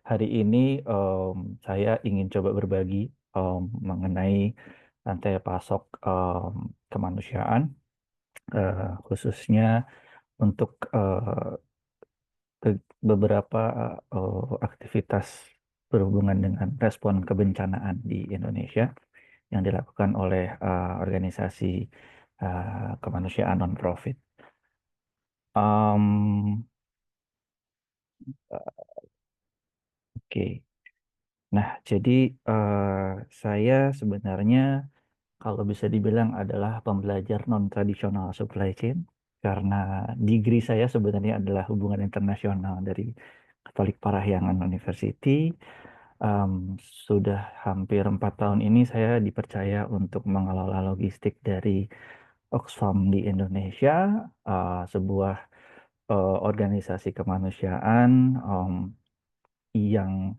Hari ini saya ingin coba berbagi mengenai rantai pasok kemanusiaan, khususnya untuk beberapa aktivitas berhubungan dengan respon kebencanaan di Indonesia yang dilakukan oleh organisasi kemanusiaan non-profit. Em, oke. Nah, jadi saya sebenarnya kalau bisa dibilang adalah pembelajar non-tradisional supply chain karena degree saya sebenarnya adalah hubungan internasional dari Katolik Parahyangan University. Em, sudah hampir 4 tahun ini saya dipercaya untuk mengelola logistik dari Oxfam di Indonesia, sebuah organisasi kemanusiaan yang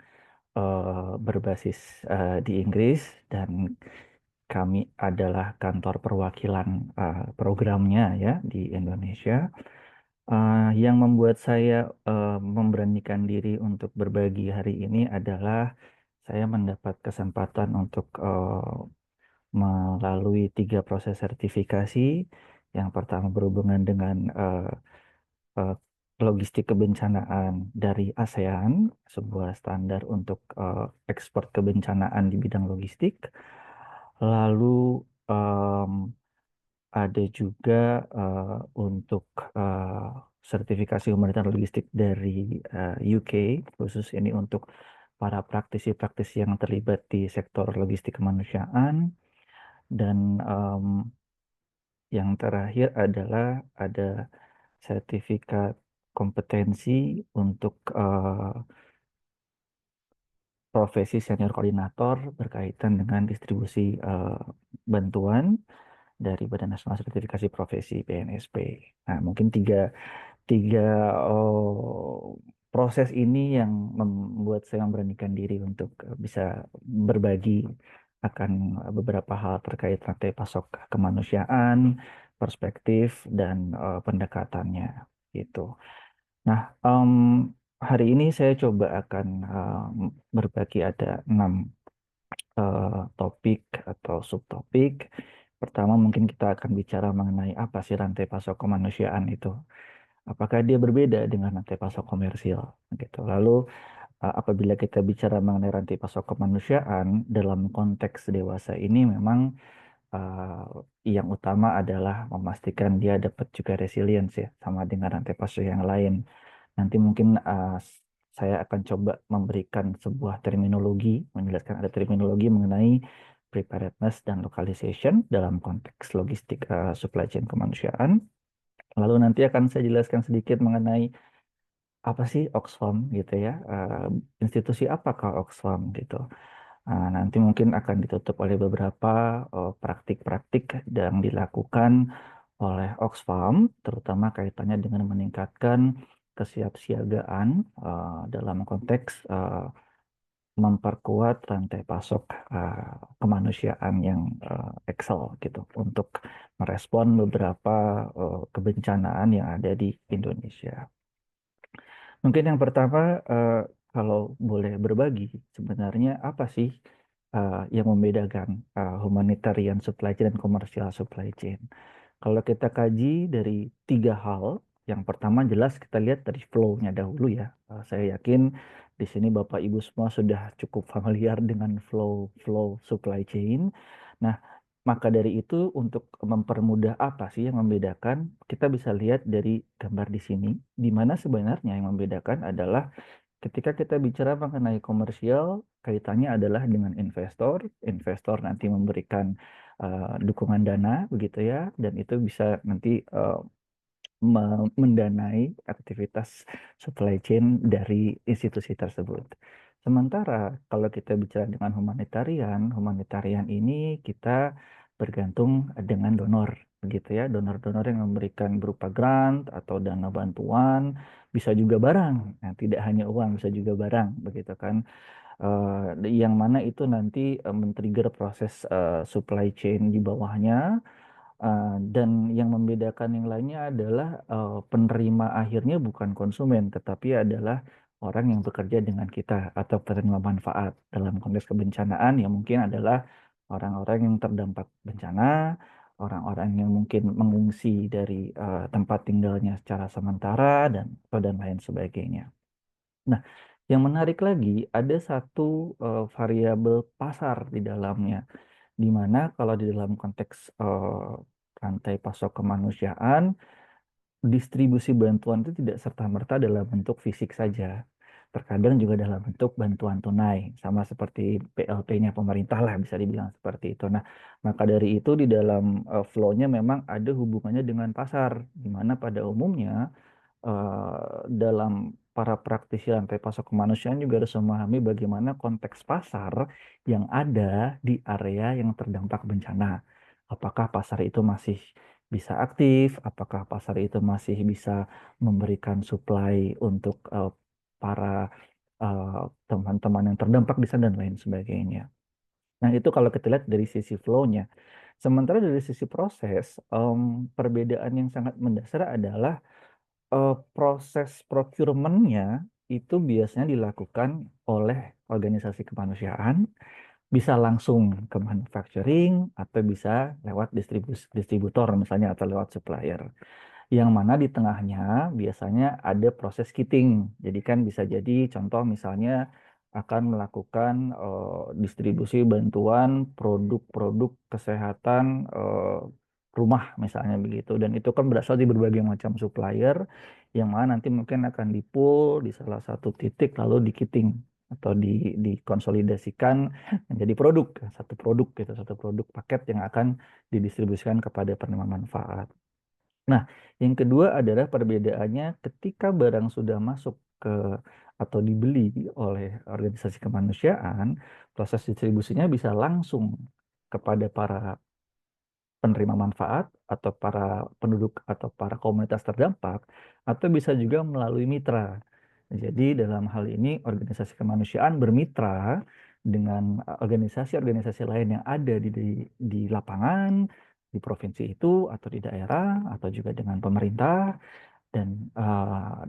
berbasis di Inggris, dan kami adalah kantor perwakilan programnya ya di Indonesia. Yang membuat saya memberanikan diri untuk berbagi hari ini adalah saya mendapat kesempatan untuk melalui 3 proses sertifikasi. Yang pertama berhubungan dengan eh, logistik kebencanaan dari ASEAN, sebuah standar untuk ekspor kebencanaan di bidang logistik. Lalu ada juga untuk eh, sertifikasi humanitar logistik dari UK, khusus ini untuk para praktisi-praktisi yang terlibat di sektor logistik kemanusiaan. Dan yang terakhir adalah ada sertifikat kompetensi untuk profesi senior koordinator berkaitan dengan distribusi bantuan dari Badan Nasional Sertifikasi Profesi BNSP. Nah, mungkin tiga tiga proses ini yang membuat saya memberanikan diri untuk bisa berbagi akan beberapa hal terkait rantai pasok kemanusiaan, perspektif, dan pendekatannya gitu. Nah, hari ini saya coba akan berbagi ada 6 topik atau subtopik. Pertama, mungkin kita akan bicara mengenai apa sih rantai pasok kemanusiaan itu. Apakah dia berbeda dengan rantai pasok komersial gitu. Lalu apabila kita bicara mengenai rantai pasok kemanusiaan dalam konteks dewasa ini memang yang utama adalah memastikan dia dapat juga resilience ya sama dengan rantai pasok yang lain. Nanti mungkin saya akan coba memberikan sebuah terminologi, menjelaskan ada terminologi mengenai preparedness dan localization dalam konteks logistik supply chain kemanusiaan. Lalu nanti akan saya jelaskan sedikit mengenai apa sih Oxfam gitu ya, institusi apakah Oxfam gitu. Nanti mungkin akan ditutup oleh beberapa praktik-praktik yang dilakukan oleh Oxfam, terutama kaitannya dengan meningkatkan kesiapsiagaan dalam konteks memperkuat rantai pasok kemanusiaan yang excel gitu untuk merespon beberapa kebencanaan yang ada di Indonesia. Mungkin yang pertama, eh, kalau boleh berbagi, sebenarnya apa sih yang membedakan humanitarian supply chain dan komersial supply chain? Kalau kita kaji dari 3 hal, yang pertama jelas kita lihat dari flow-nya dahulu ya. Saya yakin di sini Bapak Ibu semua sudah cukup familiar dengan flow supply chain. Nah, maka dari itu untuk mempermudah apa sih yang membedakan, kita bisa lihat dari gambar di sini, di mana sebenarnya yang membedakan adalah ketika kita bicara mengenai komersial, kaitannya adalah dengan investor. Investor nanti memberikan dukungan dana, begitu ya, dan itu bisa nanti mendanai aktivitas supply chain dari institusi tersebut. Sementara kalau kita bicara dengan humanitarian, humanitarian ini kita bergantung dengan donor, begitu ya, donor-donor yang memberikan berupa grant atau dana bantuan, bisa juga barang, nah, tidak hanya uang, bisa juga barang, begitu kan. Yang mana itu nanti men-trigger proses supply chain di bawahnya. Dan yang membedakan yang lainnya adalah penerima akhirnya bukan konsumen, tetapi adalah orang yang bekerja dengan kita atau penerima manfaat dalam konteks kebencanaan yang mungkin adalah orang-orang yang terdampak bencana, orang-orang yang mungkin mengungsi dari tempat tinggalnya secara sementara dan lain sebagainya. Nah, yang menarik lagi ada satu variabel pasar di dalamnya, di mana kalau di dalam konteks rantai pasok kemanusiaan, distribusi bantuan itu tidak serta-merta dalam bentuk fisik saja. Terkadang juga dalam bentuk bantuan tunai, sama seperti PLT-nya pemerintah lah bisa dibilang seperti itu. Nah, maka dari itu di dalam flow-nya memang ada hubungannya dengan pasar, di mana pada umumnya dalam para praktisi rantai pasok kemanusiaan juga harus memahami bagaimana konteks pasar yang ada di area yang terdampak bencana. Apakah pasar itu masih bisa aktif? Apakah pasar itu masih bisa memberikan supply untuk para eh, teman-teman yang terdampak di sana dan lain sebagainya. Nah, itu kalau kita lihat dari sisi flow-nya. Sementara dari sisi proses, perbedaan yang sangat mendasar adalah proses procurement-nya itu biasanya dilakukan oleh organisasi kemanusiaan, bisa langsung ke manufacturing atau bisa lewat distributor misalnya atau lewat supplier. Yang mana di tengahnya biasanya ada proses kitting. Jadi kan bisa jadi contoh misalnya akan melakukan distribusi bantuan produk-produk kesehatan rumah misalnya begitu. Dan itu kan berasal dari berbagai macam supplier yang mana nanti mungkin akan di-pool di salah satu titik lalu di kitting atau dikonsolidasikan menjadi produk, satu produk gitu, satu produk paket yang akan didistribusikan kepada penerima manfaat. Nah, yang kedua adalah perbedaannya ketika barang sudah masuk ke atau dibeli oleh organisasi kemanusiaan, proses distribusinya bisa langsung kepada para penerima manfaat atau para penduduk atau para komunitas terdampak, atau bisa juga melalui mitra. Jadi dalam hal ini organisasi kemanusiaan bermitra dengan organisasi-organisasi lain yang ada di lapangan, di provinsi itu atau di daerah atau juga dengan pemerintah dan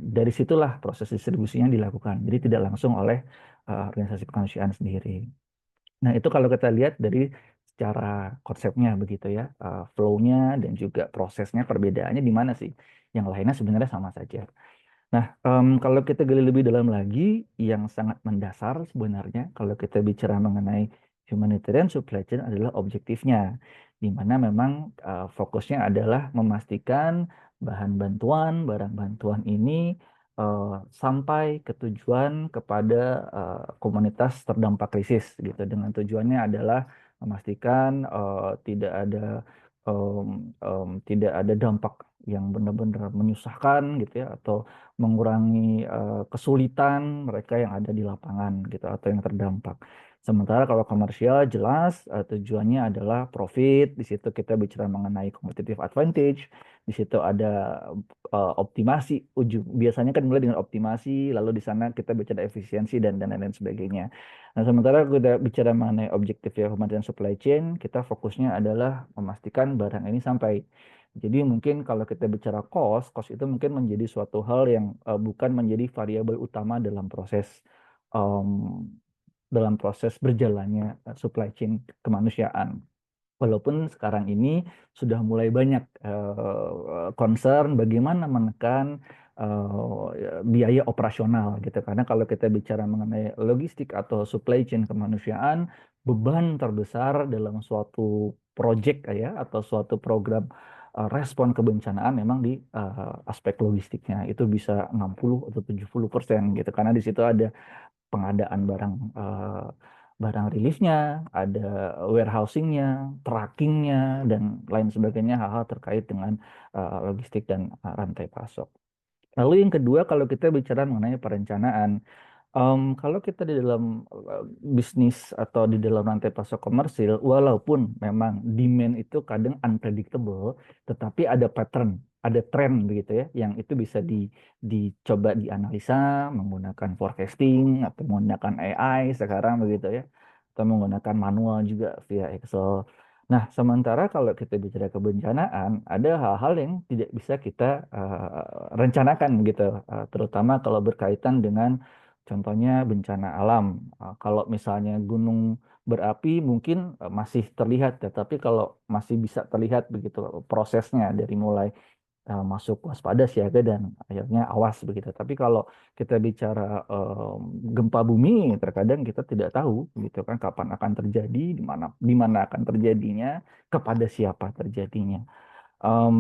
dari situlah proses distribusinya dilakukan. Jadi tidak langsung oleh organisasi kemanusiaan sendiri. Nah, itu kalau kita lihat dari secara konsepnya begitu ya, flow-nya dan juga prosesnya perbedaannya di mana sih? Yang lainnya sebenarnya sama saja. Nah, kalau kita gali lebih dalam lagi, yang sangat mendasar sebenarnya kalau kita bicara mengenai humanitarian supply chain adalah objektifnya, di mana memang fokusnya adalah memastikan bahan bantuan, barang bantuan ini eh, sampai ke tujuan kepada komunitas terdampak krisis gitu. Dengan tujuannya adalah memastikan tidak ada dampak yang benar-benar menyusahkan gitu ya atau mengurangi kesulitan mereka yang ada di lapangan gitu atau yang terdampak. Sementara kalau komersial jelas tujuannya adalah profit, di situ kita bicara mengenai competitive advantage, di situ ada optimasi ujung. Biasanya kan mulai dengan optimasi, lalu di sana kita bicara efisiensi dan lain-lain sebagainya. Nah, sementara kita bicara mengenai objektif ya humanitarian supply chain, kita fokusnya adalah memastikan barang ini sampai. Jadi mungkin kalau kita bicara cost itu mungkin menjadi suatu hal yang bukan menjadi variabel utama em, dalam proses berjalannya supply chain kemanusiaan. Walaupun sekarang ini sudah mulai banyak concern bagaimana menekan biaya operasional gitu. Karena kalau kita bicara mengenai logistik atau supply chain kemanusiaan, beban terbesar dalam suatu project ya atau suatu program respon kebencanaan memang di aspek logistiknya itu bisa 60 atau 70% gitu. Karena di situ ada pengadaan barang rilisnya, ada warehousingnya, trackingnya, dan lain sebagainya hal-hal terkait dengan logistik dan rantai pasok. Lalu yang kedua, kalau kita bicara mengenai perencanaan, kalau kita di dalam bisnis atau di dalam rantai pasok komersil, walaupun memang demand itu kadang unpredictable, tetapi ada pattern, ada tren begitu ya, yang itu bisa dicoba dianalisa menggunakan forecasting atau menggunakan AI sekarang begitu ya, atau menggunakan manual juga via Excel. Nah, sementara kalau kita bicara kebencanaan, ada hal-hal yang tidak bisa kita rencanakan gitu, terutama kalau berkaitan dengan Contohnya bencana alam. Kalau misalnya gunung berapi mungkin masih terlihat ya, tapi kalau masih bisa terlihat begitu prosesnya dari mulai masuk waspada, siaga, dan akhirnya awas begitu. Tapi kalau kita bicara gempa bumi, terkadang kita tidak tahu gitu kan kapan akan terjadi, di mana akan terjadinya, kepada siapa terjadinya.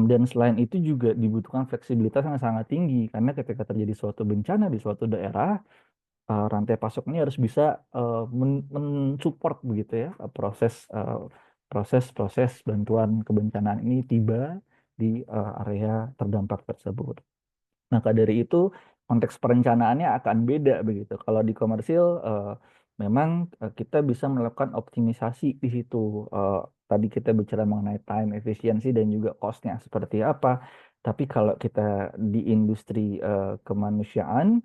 Dan selain itu juga dibutuhkan fleksibilitas yang sangat tinggi karena ketika terjadi suatu bencana di suatu daerah, rantai pasok ini harus bisa mensupport begitu ya proses-proses bantuan kebencanaan ini tiba di area terdampak tersebut. Maka dari itu konteks perencanaannya akan beda begitu. Kalau di komersil memang kita bisa melakukan optimisasi di situ. Eh, Tadi kita bicara mengenai time efficiency dan juga cost-nya seperti apa. Tapi kalau kita di industri kemanusiaan,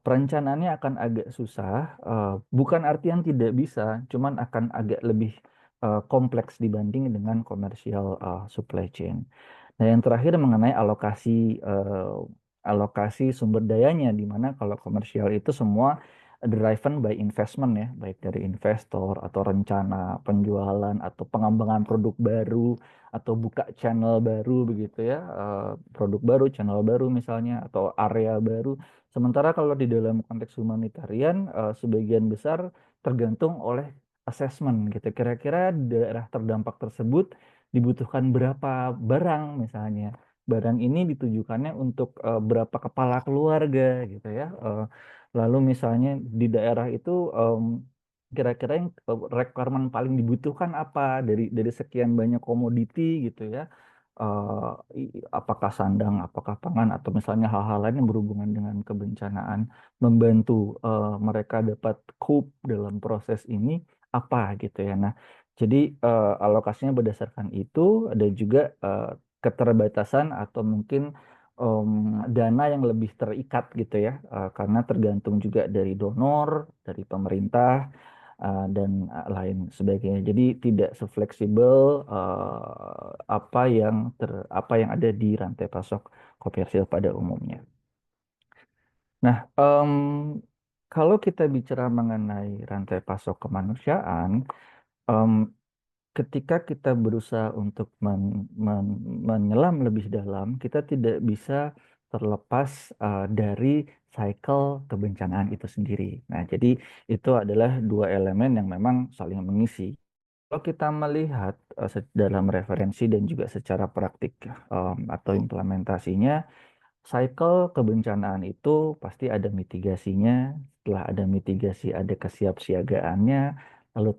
perencanaannya akan agak susah. Bukan artian tidak bisa, cuman akan agak lebih kompleks dibanding dengan komersial supply chain. Nah, yang terakhir mengenai alokasi sumber dayanya, di mana kalau komersial itu semua driven by investment ya, baik dari investor atau rencana penjualan atau pengembangan produk baru atau buka channel baru begitu ya, produk baru, channel baru misalnya atau area baru. Sementara kalau di dalam konteks humanitarian, sebagian besar tergantung oleh assessment gitu. Kira-kira daerah terdampak tersebut dibutuhkan berapa barang misalnya. Barang ini ditujukannya untuk berapa kepala keluarga gitu ya. Lalu misalnya di daerah itu kira-kira yang requirement paling dibutuhkan apa dari sekian banyak komoditi gitu ya. Apakah sandang, apakah pangan, atau misalnya hal-hal lain yang berhubungan dengan kebencanaan, membantu mereka dapat cope dalam proses ini apa gitu ya. Nah, jadi alokasinya berdasarkan itu, ada juga keterbatasan atau mungkin em, dana yang lebih terikat gitu ya, karena tergantung juga dari donor, dari pemerintah, dan lain sebagainya. Jadi tidak sefleksibel apa yang ada di rantai pasok komersil pada umumnya. Nah, kalau kita bicara mengenai rantai pasok kemanusiaan, em, ketika kita berusaha untuk menyelam lebih dalam, kita tidak bisa terlepas dari cycle kebencanaan itu sendiri. Nah, jadi itu adalah dua elemen yang memang saling mengisi. Kalau kita melihat dalam referensi dan juga secara praktik atau implementasinya, cycle kebencanaan itu pasti ada mitigasinya. Setelah ada mitigasi, ada kesiapsiagaannya. Lalu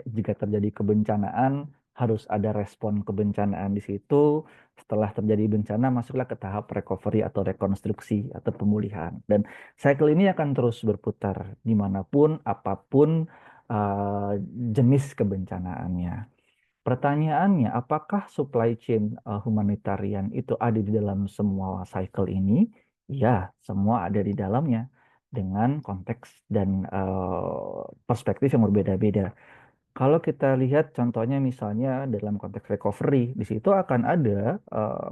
jika terjadi kebencanaan, harus ada respon kebencanaan di situ. Setelah terjadi bencana, masuklah ke tahap recovery atau rekonstruksi atau pemulihan. Dan cycle ini akan terus berputar dimanapun, apapun uh, jenis kebencanaannya. Pertanyaannya, apakah supply chain humanitarian itu ada di dalam semua cycle ini? Ya, semua ada di dalamnya dengan konteks dan perspektif yang berbeda-beda. Kalau kita lihat contohnya misalnya dalam konteks recovery, di situ akan ada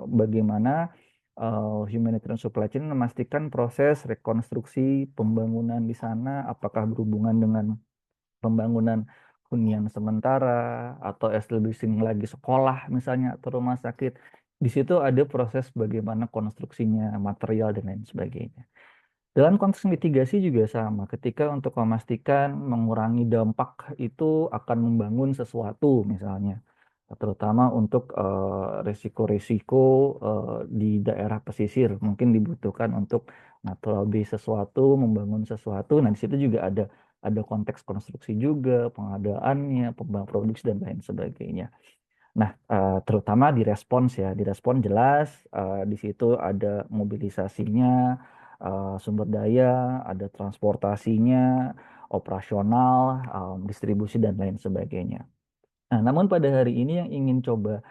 bagaimana humanitarian supply chain memastikan proses rekonstruksi pembangunan di sana, apakah berhubungan dengan pembangunan hunian sementara atau establishing lagi sekolah misalnya atau rumah sakit. Di situ ada proses bagaimana konstruksinya, material dan lain sebagainya. Dalam konteks mitigasi juga sama, ketika untuk memastikan mengurangi dampak itu akan membangun sesuatu misalnya, terutama untuk risiko-risiko di daerah pesisir, mungkin dibutuhkan untuk natural base sesuatu, membangun sesuatu. Nah, di situ juga ada konteks konstruksi juga, pengadaannya, pembangunan produksi dan lain sebagainya. Nah, terutama di respons ya, di respon jelas di situ ada mobilisasinya, sumber daya, ada transportasinya, operasional, distribusi dan lain sebagainya. Nah, namun pada hari ini yang ingin coba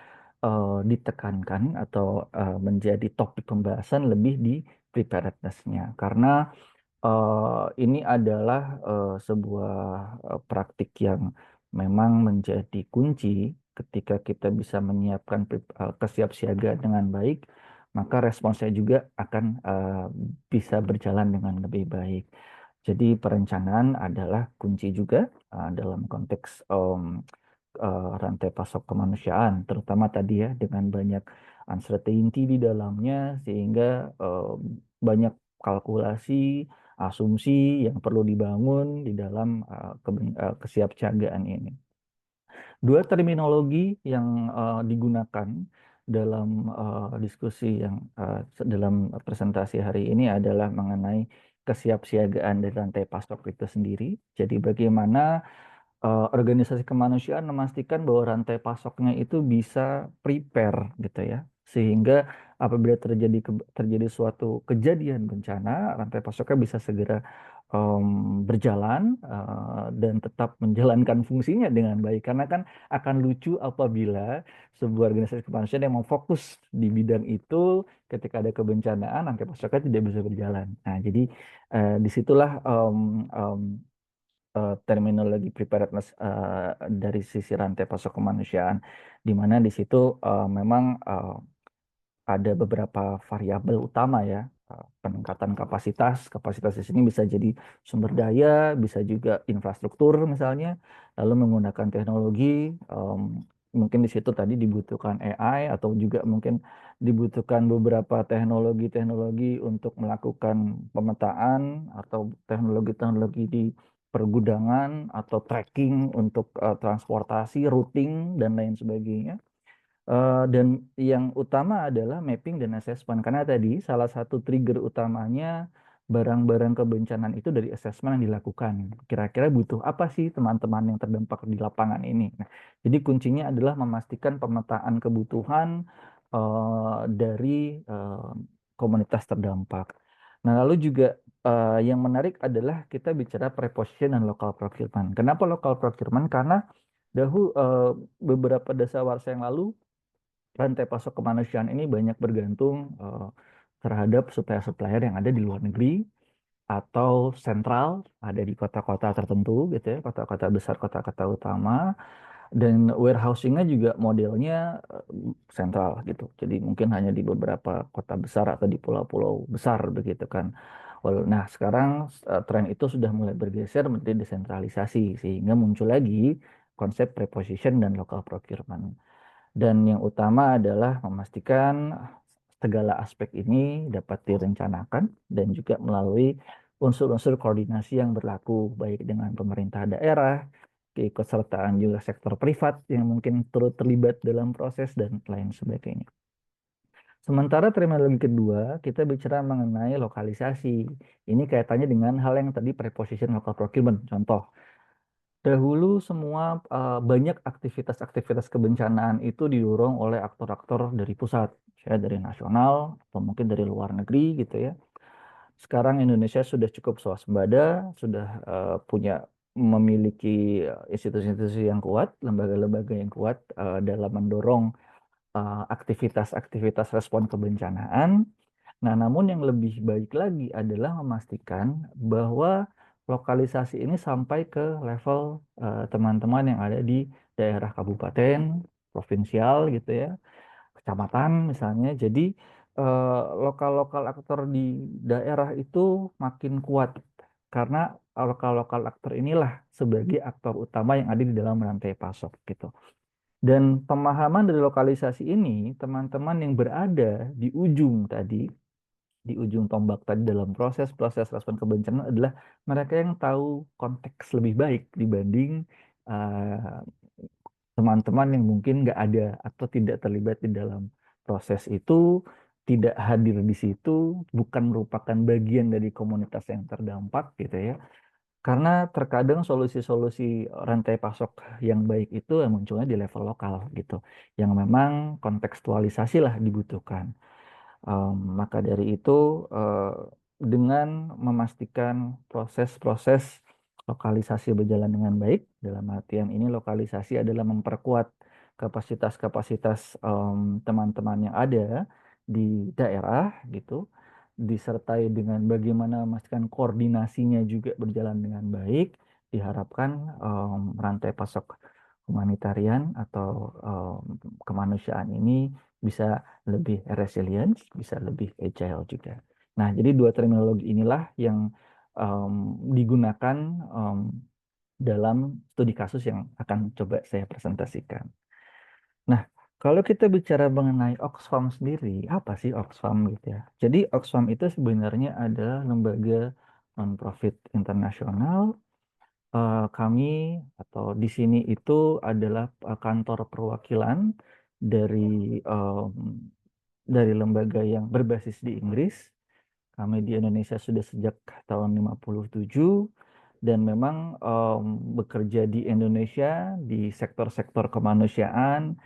ditekankan atau menjadi topik pembahasan lebih di preparedness-nya, karena ini adalah sebuah praktik yang memang menjadi kunci ketika kita bisa menyiapkan kesiapsiagaan dengan baik, maka responsnya juga akan bisa berjalan dengan lebih baik. Jadi perencanaan adalah kunci juga dalam konteks rantai pasok kemanusiaan, terutama tadi ya dengan banyak uncertainty di dalamnya sehingga banyak kalkulasi, asumsi yang perlu dibangun di dalam kesiapsiagaan ini. Dua terminologi yang digunakan dalam diskusi yang dalam presentasi hari ini adalah mengenai kesiapsiagaan dari rantai pasok itu sendiri. Jadi bagaimana organisasi kemanusiaan memastikan bahwa rantai pasoknya itu bisa prepare gitu ya. Sehingga apabila terjadi suatu kejadian bencana, rantai pasoknya bisa segera berjalan dan tetap menjalankan fungsinya dengan baik. Karena kan akan lucu apabila sebuah organisasi kemanusiaan yang mau fokus di bidang itu ketika ada kebencanaan, rantai pasoknya tidak bisa berjalan. Nah, jadi disitulah terminologi preparedness dari sisi rantai pasok kemanusiaan, di mana di situ memang ada beberapa variabel utama ya. Peningkatan kapasitas, kapasitas di sini bisa jadi sumber daya, bisa juga infrastruktur misalnya, lalu menggunakan teknologi, mungkin di situ tadi dibutuhkan AI atau juga mungkin dibutuhkan beberapa teknologi-teknologi untuk melakukan pemetaan atau teknologi-teknologi di pergudangan atau tracking untuk transportasi, routing dan lain sebagainya. Dan yang utama adalah mapping dan assessment karena tadi salah satu trigger utamanya barang-barang kebencanaan itu dari assessment yang dilakukan. Kira-kira butuh apa sih teman-teman yang terdampak di lapangan ini? Nah, jadi kuncinya adalah memastikan pemetaan kebutuhan dari eh, komunitas terdampak. Nah, lalu juga yang menarik adalah kita bicara preposition dan local procurement. Kenapa local procurement? Karena beberapa dasawarsa yang lalu rantai pasok kemanusiaan ini banyak bergantung terhadap supplier-supplier yang ada di luar negeri atau sentral ada di kota-kota tertentu gitu ya, kota-kota besar, kota-kota utama, dan warehousingnya juga modelnya sentral gitu. Jadi mungkin hanya di beberapa kota besar atau di pulau-pulau besar begitu kan. Nah, sekarang tren itu sudah mulai bergeser menjadi desentralisasi sehingga muncul lagi konsep preposition dan local procurement. Dan yang utama adalah memastikan segala aspek ini dapat direncanakan dan juga melalui unsur-unsur koordinasi yang berlaku baik dengan pemerintah daerah, keikutsertaan juga sektor privat yang mungkin turut terlibat dalam proses dan lain sebagainya. Sementara terminologi kedua, kita bicara mengenai lokalisasi. Ini kaitannya dengan hal yang tadi preposition local procurement. Contoh, dahulu semua banyak aktivitas-aktivitas kebencanaan itu didorong oleh aktor-aktor dari pusat, ya dari nasional atau mungkin dari luar negeri gitu ya. Sekarang Indonesia sudah cukup swasembada, sudah punya memiliki institusi-institusi yang kuat, lembaga-lembaga yang kuat dalam mendorong aktivitas-aktivitas respon kebencanaan. Nah, namun yang lebih baik lagi adalah memastikan bahwa lokalisasi ini sampai ke level teman-teman yang ada di daerah kabupaten, provinsial gitu ya, kecamatan misalnya. Jadi lokal-lokal aktor di daerah itu makin kuat karena lokal-lokal aktor inilah sebagai aktor utama yang ada di dalam rantai pasok gitu. Dan pemahaman dari lokalisasi ini, teman-teman yang berada di ujung tadi, di ujung tombak tadi dalam proses-proses respon kebencanaan adalah mereka yang tahu konteks lebih baik dibanding uh, teman-teman yang mungkin nggak ada atau tidak terlibat di dalam proses itu, tidak hadir di situ, bukan merupakan bagian dari komunitas yang terdampak gitu ya. Karena terkadang solusi-solusi rantai pasok yang baik itu yang munculnya di level lokal gitu, yang memang kontekstualisasi lah dibutuhkan. Maka dari itu, eh, dengan memastikan proses-proses lokalisasi berjalan dengan baik, dalam artian ini lokalisasi adalah memperkuat kapasitas-kapasitas teman-teman yang ada di daerah gitu, disertai dengan bagaimana memastikan koordinasinya juga berjalan dengan baik, diharapkan rantai pasok humanitarian atau kemanusiaan ini bisa lebih resilient, bisa lebih agile juga. Nah, jadi dua terminologi inilah yang em, digunakan em, dalam studi kasus yang akan coba saya presentasikan. Nah, kalau kita bicara mengenai Oxfam sendiri, apa sih Oxfam gitu ya? Jadi Oxfam itu sebenarnya adalah lembaga non-profit internasional. Kami atau di sini itu adalah kantor perwakilan dari em, dari lembaga yang berbasis di Inggris. Kami di Indonesia sudah sejak tahun 57 dan memang bekerja di Indonesia di sektor-sektor kemanusiaan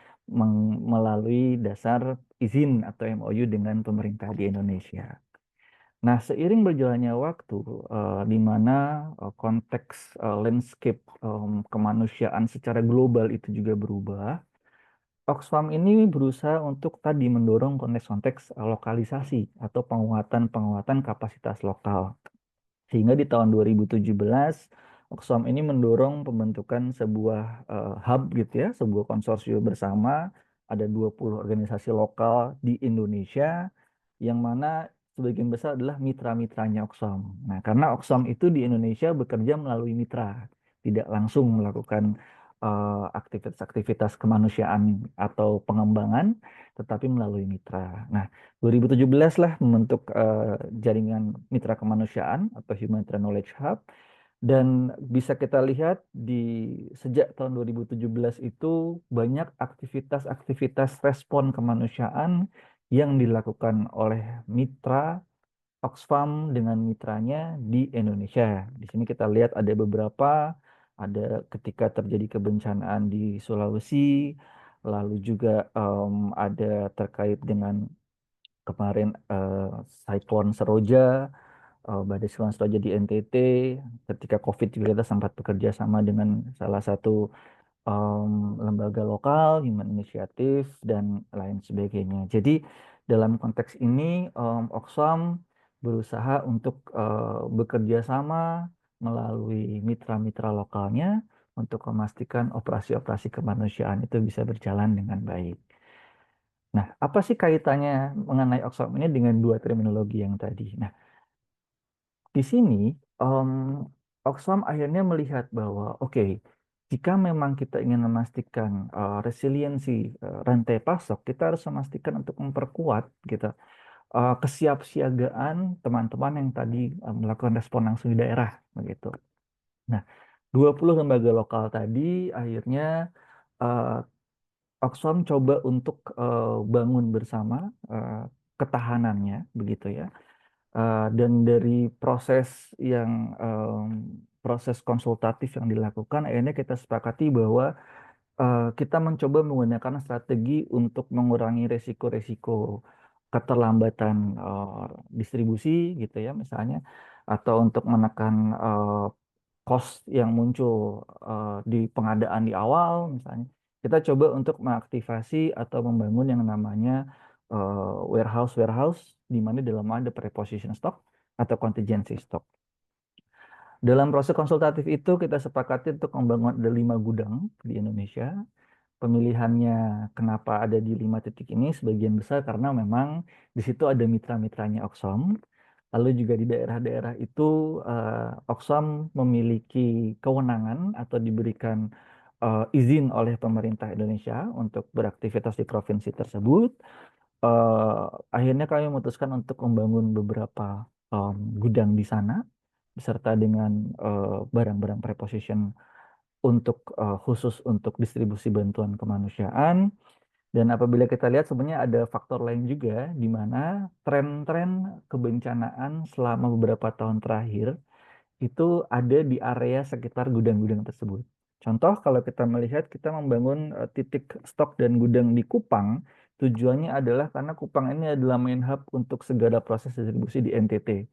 melalui dasar izin atau MOU dengan pemerintah di Indonesia. Nah, seiring berjalannya waktu, di mana konteks landscape kemanusiaan secara global itu juga berubah, Oxfam ini berusaha untuk tadi mendorong konteks-konteks lokalisasi atau penguatan-penguatan kapasitas lokal. Sehingga di tahun 2017, Oxfam ini mendorong pembentukan sebuah hub gitu ya, sebuah konsorsium bersama, ada 20 organisasi lokal di Indonesia, yang mana sebagian besar adalah mitra-mitranya Oxfam. Nah, karena Oxfam itu di Indonesia bekerja melalui mitra, tidak langsung melakukan aktivitas-aktivitas kemanusiaan atau pengembangan, tetapi melalui mitra. Nah, 2017 lah membentuk jaringan mitra kemanusiaan atau Humanitarian Knowledge Hub, dan bisa kita lihat di sejak tahun 2017 itu banyak aktivitas-aktivitas respon kemanusiaan yang dilakukan oleh mitra Oxfam dengan mitranya di Indonesia. Di sini kita lihat ada beberapa, ada ketika terjadi kebencanaan di Sulawesi, lalu juga ada terkait dengan kemarin Cyclone Seroja, badai Siklon Seroja di NTT. Ketika COVID juga kita sempat bekerja sama dengan salah satu lembaga lokal, Human Initiative, dan lain sebagainya. Jadi dalam konteks ini Oxfam berusaha untuk bekerja sama melalui mitra-mitra lokalnya untuk memastikan operasi-operasi kemanusiaan itu bisa berjalan dengan baik. Nah, apa sih kaitannya mengenai Oxfam ini dengan dua terminologi yang tadi? Nah, di sini em, Oxfam akhirnya melihat bahwa oke, jika memang kita ingin memastikan resiliensi rantai pasok, kita harus memastikan untuk memperkuat gitu kesiapsiagaan teman-teman yang tadi melakukan respon langsung di daerah begitu. Nah, 20 lembaga lokal tadi akhirnya eh, Oxfam coba untuk bangun bersama eh, ketahanannya begitu ya. Dan dari proses yang proses konsultatif yang dilakukan, akhirnya kita sepakati bahwa kita mencoba menggunakan strategi untuk mengurangi resiko-resiko keterlambatan distribusi gitu ya misalnya, atau untuk menekan cost yang muncul di pengadaan di awal misalnya. Kita coba untuk mengaktifasi atau membangun yang namanya warehouse di mana di dalam ada preposition stock atau contingency stock. Dalam proses konsultatif itu kita sepakati untuk membangun ada 5 gudang di Indonesia. Pemilihannya kenapa ada di 5 titik ini sebagian besar karena memang di situ ada mitra-mitranya Oxfam. Lalu juga di daerah-daerah itu Oxfam memiliki kewenangan atau diberikan izin oleh pemerintah Indonesia untuk beraktivitas di provinsi tersebut. Eh, Akhirnya kami memutuskan untuk membangun beberapa gudang di sana beserta dengan barang-barang preposition untuk khusus untuk distribusi bantuan kemanusiaan. Dan apabila kita lihat sebenarnya ada faktor lain juga di mana tren-tren kebencanaan selama beberapa tahun terakhir itu ada di area sekitar gudang-gudang tersebut. Contoh kalau kita melihat kita membangun titik stok dan gudang di Kupang, tujuannya adalah karena Kupang ini adalah main hub untuk segala proses distribusi di NTT.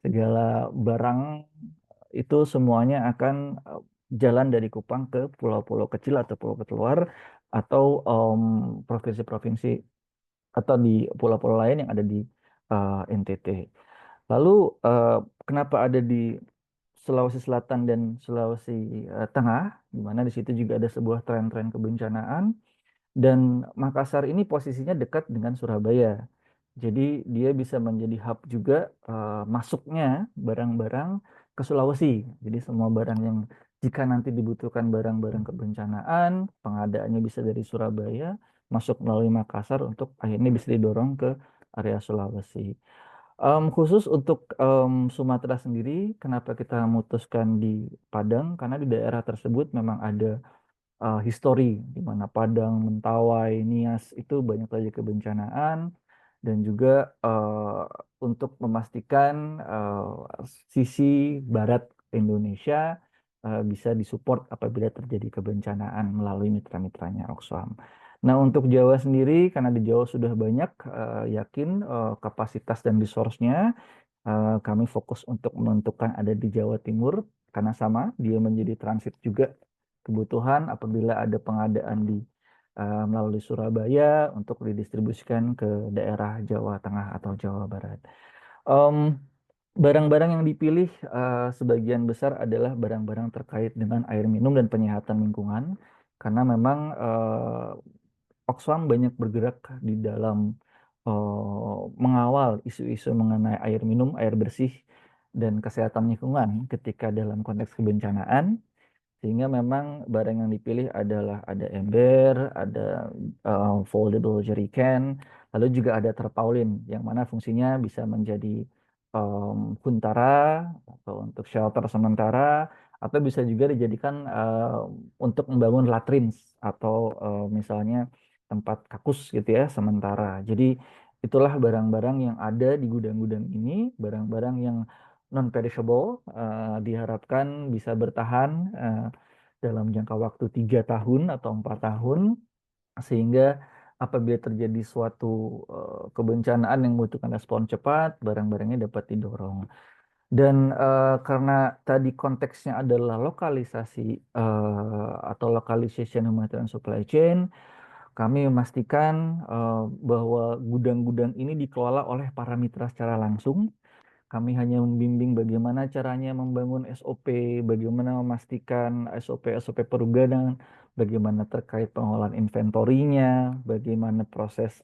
Segala barang itu semuanya akan jalan dari Kupang ke pulau-pulau kecil atau pulau luar atau provinsi-provinsi atau di pulau-pulau lain yang ada di NTT. Lalu eh, kenapa ada di Sulawesi Selatan dan Sulawesi Tengah, di mana di situ juga ada sebuah tren-tren kebencanaan. Dan Makassar ini posisinya dekat dengan Surabaya. Jadi dia bisa menjadi hub juga masuknya barang-barang ke Sulawesi. Jadi semua barang yang jika nanti dibutuhkan barang-barang kebencanaan, pengadaannya bisa dari Surabaya, masuk melalui Makassar untuk akhirnya bisa didorong ke area Sulawesi. Khusus untuk Sumatera sendiri, kenapa kita memutuskan di Padang? Karena di daerah tersebut memang ada histori di mana Padang, Mentawai, Nias itu banyak saja kebencanaan dan juga untuk memastikan sisi barat Indonesia bisa disupport apabila terjadi kebencanaan melalui mitra-mitranya Oxfam. Nah, untuk Jawa sendiri, karena di Jawa sudah banyak, yakin kapasitas dan resource-nya, kami fokus untuk menentukan ada di Jawa Timur, karena sama, dia menjadi transit juga kebutuhan apabila ada pengadaan di melalui Surabaya untuk didistribusikan ke daerah Jawa Tengah atau Jawa Barat. Em, Barang-barang yang dipilih sebagian besar adalah barang-barang terkait dengan air minum dan penyihatan lingkungan, karena memang Oxfam banyak bergerak di dalam mengawal isu-isu mengenai air minum, air bersih, dan kesehatan lingkungan ketika dalam konteks kebencanaan. Sehingga memang barang yang dipilih adalah ada ember, ada foldable jerrycan, lalu juga ada terpaulin yang mana fungsinya bisa menjadi huntara atau untuk shelter sementara, atau bisa juga dijadikan untuk membangun latrines atau misalnya tempat kakus gitu ya sementara. Jadi itulah barang-barang yang ada di gudang-gudang ini, barang-barang yang non perishable, diharapkan bisa bertahan dalam jangka waktu 3 tahun atau 4 tahun, sehingga apabila terjadi suatu kebencanaan yang membutuhkan respon cepat, barang-barangnya dapat didorong. Dan karena tadi konteksnya adalah lokalisasi atau localization humanitarian supply chain, kami memastikan bahwa gudang-gudang ini dikelola oleh para mitra secara langsung. Kami hanya membimbing bagaimana caranya membangun SOP, bagaimana memastikan SOP-SOP peruganan, bagaimana terkait pengolahan inventorinya, bagaimana proses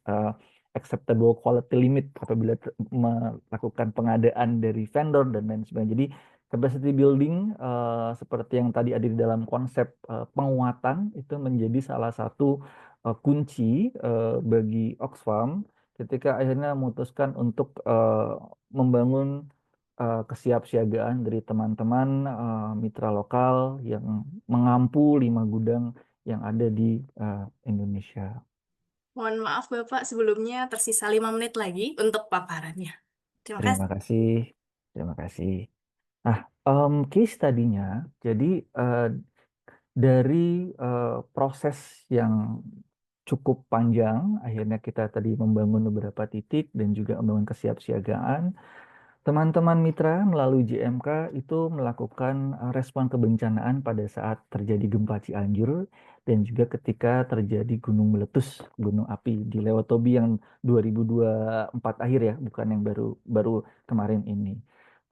acceptable quality limit apabila melakukan pengadaan dari vendor dan lain sebagainya. Jadi capacity building seperti yang tadi ada di dalam konsep penguatan itu menjadi salah satu kunci bagi Oxfam ketika akhirnya memutuskan untuk membangun kesiapsiagaan dari teman-teman mitra lokal yang mengampu 5 gudang yang ada di Indonesia. Mohon maaf Bapak, sebelumnya tersisa 5 menit lagi untuk paparannya. Terima Terima kasih. kasih, terima kasih. Nah, case tadinya, jadi eh, dari proses yang cukup panjang, akhirnya kita tadi membangun beberapa titik dan juga membangun kesiapsiagaan. Teman-teman mitra melalui JMK itu melakukan respon kebencanaan pada saat terjadi gempa Cianjur dan juga ketika terjadi gunung meletus, gunung api di Lewotobi yang 2024 akhir ya, bukan yang baru baru kemarin ini.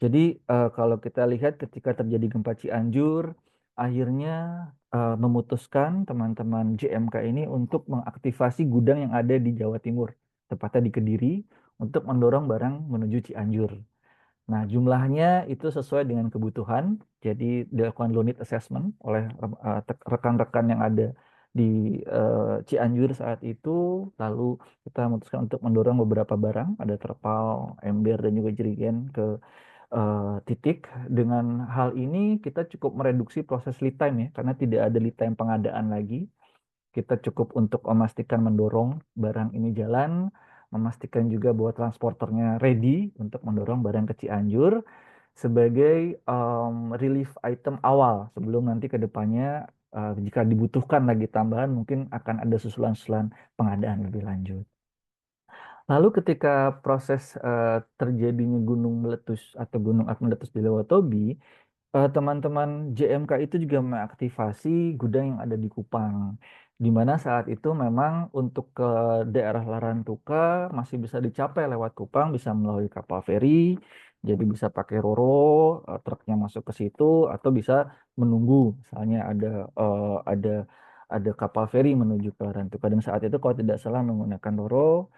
Jadi kalau kita lihat ketika terjadi gempa Cianjur, akhirnya memutuskan teman-teman JMK ini untuk mengaktifasi gudang yang ada di Jawa Timur, tepatnya di Kediri, untuk mendorong barang menuju Cianjur. Nah, jumlahnya itu sesuai dengan kebutuhan. Jadi dilakukan low need assessment oleh rekan-rekan yang ada di Cianjur saat itu. Lalu kita memutuskan untuk mendorong beberapa barang, ada terpal, ember, dan juga jerigen ke titik. Dengan hal ini kita cukup mereduksi proses lead time ya, karena tidak ada lead time pengadaan lagi. Kita cukup untuk memastikan mendorong barang ini jalan, memastikan juga bahwa transporternya ready untuk mendorong barang ke Cianjur sebagai relief item awal sebelum nanti ke depannya jika dibutuhkan lagi tambahan mungkin akan ada susulan-susulan pengadaan lebih lanjut. Lalu ketika proses terjadinya gunung meletus atau gunung api meletus di Lewotobi, teman-teman JMK itu juga mengaktifasi gudang yang ada di Kupang, di mana saat itu memang untuk ke daerah Larantuka masih bisa dicapai lewat Kupang, bisa melalui kapal feri, jadi bisa pakai Roro, truknya masuk ke situ, atau bisa menunggu, misalnya ada ada kapal feri menuju ke Larantuka dan saat itu kalau tidak salah menggunakan Roro.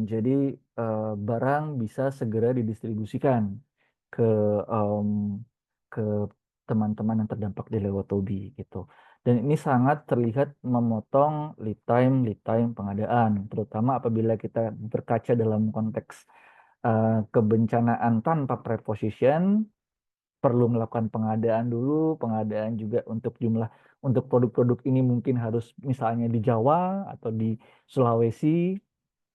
Jadi barang bisa segera didistribusikan ke em, ke teman-teman yang terdampak di Lewotobi gitu. Dan ini sangat terlihat memotong lead time pengadaan, terutama apabila kita berkaca dalam konteks kebencanaan tanpa preposition, perlu melakukan pengadaan dulu, pengadaan juga untuk produk-produk ini mungkin harus misalnya di Jawa atau di Sulawesi,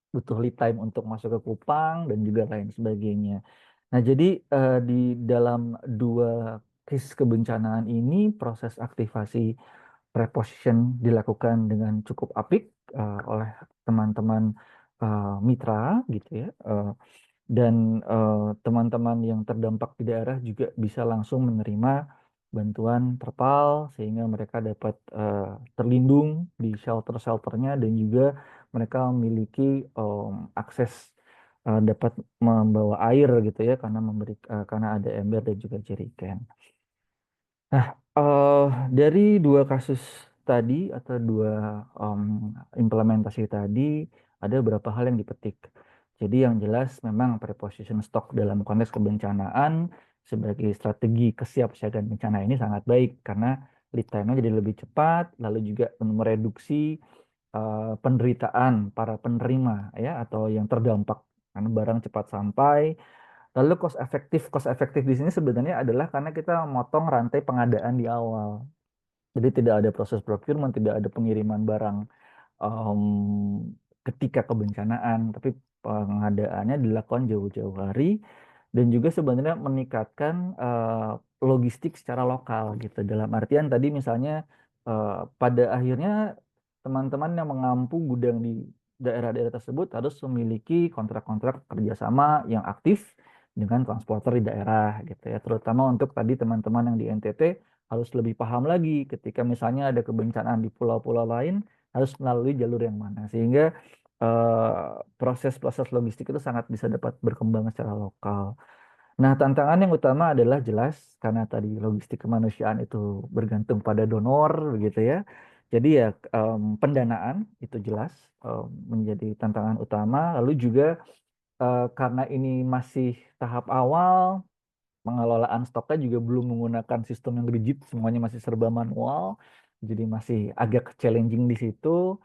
butuh lead time untuk masuk ke Kupang dan juga lain sebagainya. Nah, jadi di dalam dua case kebencanaan ini proses aktivasi preposition dilakukan dengan cukup apik oleh teman-teman mitra gitu ya. Dan teman-teman yang terdampak di daerah juga bisa langsung menerima bantuan terpal sehingga mereka dapat terlindung di shelter-shelternya dan juga mereka memiliki akses dapat membawa air gitu ya karena ada ember dan juga jerigen. Nah, dari dua kasus tadi atau dua em, implementasi tadi, ada beberapa hal yang dipetik. Jadi yang jelas memang preposition stock dalam konteks kebencanaan sebagai strategi kesiapsiagaan bencana ini sangat baik karena lead time-nya jadi lebih cepat, lalu juga mereduksi penderitaan para penerima ya atau yang terdampak karena barang cepat sampai. Lalu cost efektif di sini sebenarnya adalah karena kita memotong rantai pengadaan di awal. Jadi tidak ada proses procurement, tidak ada pengiriman barang em, ketika kebencanaan, tapi pengadaannya dilakukan jauh-jauh hari dan juga sebenarnya meningkatkan logistik secara lokal gitu. Dalam artian tadi misalnya pada akhirnya teman-teman yang mengampu gudang di daerah-daerah tersebut harus memiliki kontrak-kontrak kerjasama yang aktif dengan transporter di daerah gitu ya. Terutama untuk tadi teman-teman yang di NTT harus lebih paham lagi ketika misalnya ada kebencanaan di pulau-pulau lain harus melalui jalur yang mana sehingga proses-proses logistik itu sangat bisa dapat berkembang secara lokal. Nah, tantangan yang utama adalah jelas karena tadi logistik kemanusiaan itu bergantung pada donor begitu ya. Jadi ya pendanaan itu jelas menjadi tantangan utama. Lalu juga karena ini masih tahap awal, pengelolaan stoknya juga belum menggunakan sistem yang rigid, semuanya masih serba manual, jadi masih agak challenging di situ.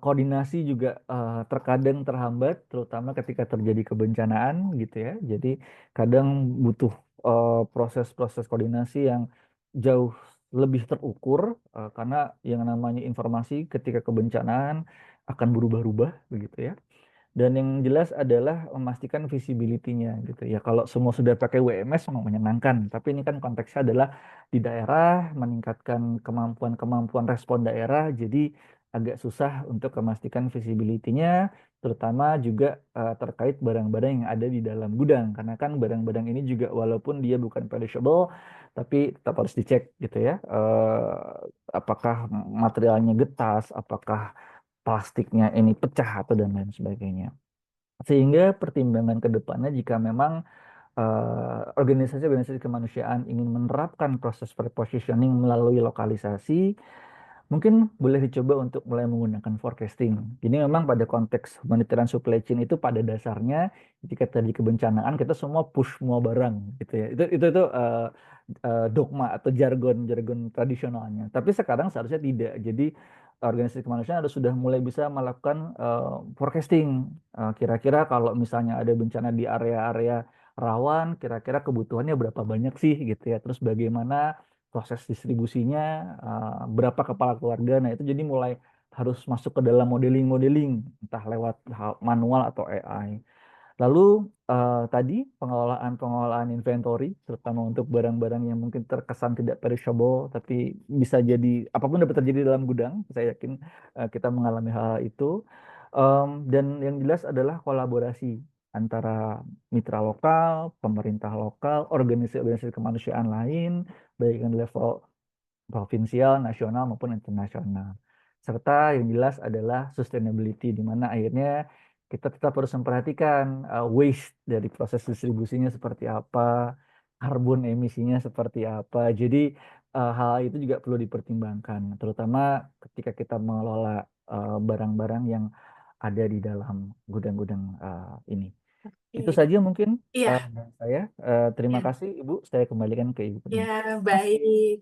Koordinasi juga terkadang terhambat, terutama ketika terjadi kebencanaan gitu ya. Jadi kadang butuh proses-proses koordinasi yang jauh lebih terukur karena yang namanya informasi ketika kebencanaan akan berubah-ubah begitu ya. Dan yang jelas adalah memastikan visibility-nya gitu ya. Kalau semua sudah pakai WMS memang menyenangkan, tapi ini kan konteksnya adalah di daerah meningkatkan kemampuan respon daerah, jadi agak susah untuk memastikan visibility-nya, terutama juga terkait barang-barang yang ada di dalam gudang, karena kan barang-barang ini juga walaupun dia bukan perishable, tapi tetap harus dicek gitu ya. Apakah materialnya getas, apakah plastiknya ini pecah atau dan lain sebagainya. Sehingga pertimbangan ke depannya jika memang organisasi-organisasi kemanusiaan ingin menerapkan proses prepositioning melalui lokalisasi, mungkin boleh dicoba untuk mulai menggunakan forecasting. Jadi memang pada konteks humanitarian supply chain itu pada dasarnya ketika terjadi kebencanaan kita semua push semua barang gitu ya. Itu dogma atau jargon-jargon tradisionalnya. Tapi sekarang seharusnya tidak. Jadi organisasi kemanusiaan harus sudah mulai bisa melakukan forecasting. Kira-kira kalau misalnya ada bencana di area-area rawan, kira-kira kebutuhannya berapa banyak sih gitu ya. Terus bagaimana proses distribusinya, berapa kepala keluarga. Nah, itu jadi mulai harus masuk ke dalam modeling-modeling, entah lewat manual atau AI. Lalu tadi pengelolaan inventory, terutama untuk barang-barang yang mungkin terkesan tidak perishable, tapi bisa jadi apapun dapat terjadi dalam gudang. Saya yakin kita mengalami hal itu. Dan yang jelas adalah kolaborasi antara mitra lokal, pemerintah lokal, organisasi-organisasi kemanusiaan lain, baik yang di level provinsial, nasional maupun internasional. Serta yang jelas adalah sustainability, di mana akhirnya kita tetap harus memperhatikan waste dari proses distribusinya seperti apa, karbon emisinya seperti apa. Jadi hal itu juga perlu dipertimbangkan, terutama ketika kita mengelola barang-barang yang ada di dalam gudang-gudang ini. Itu Oke. saja mungkin Iya, dari saya. Terima ya, kasih Ibu, saya kembalikan ke Ibu ya, penanya. baik.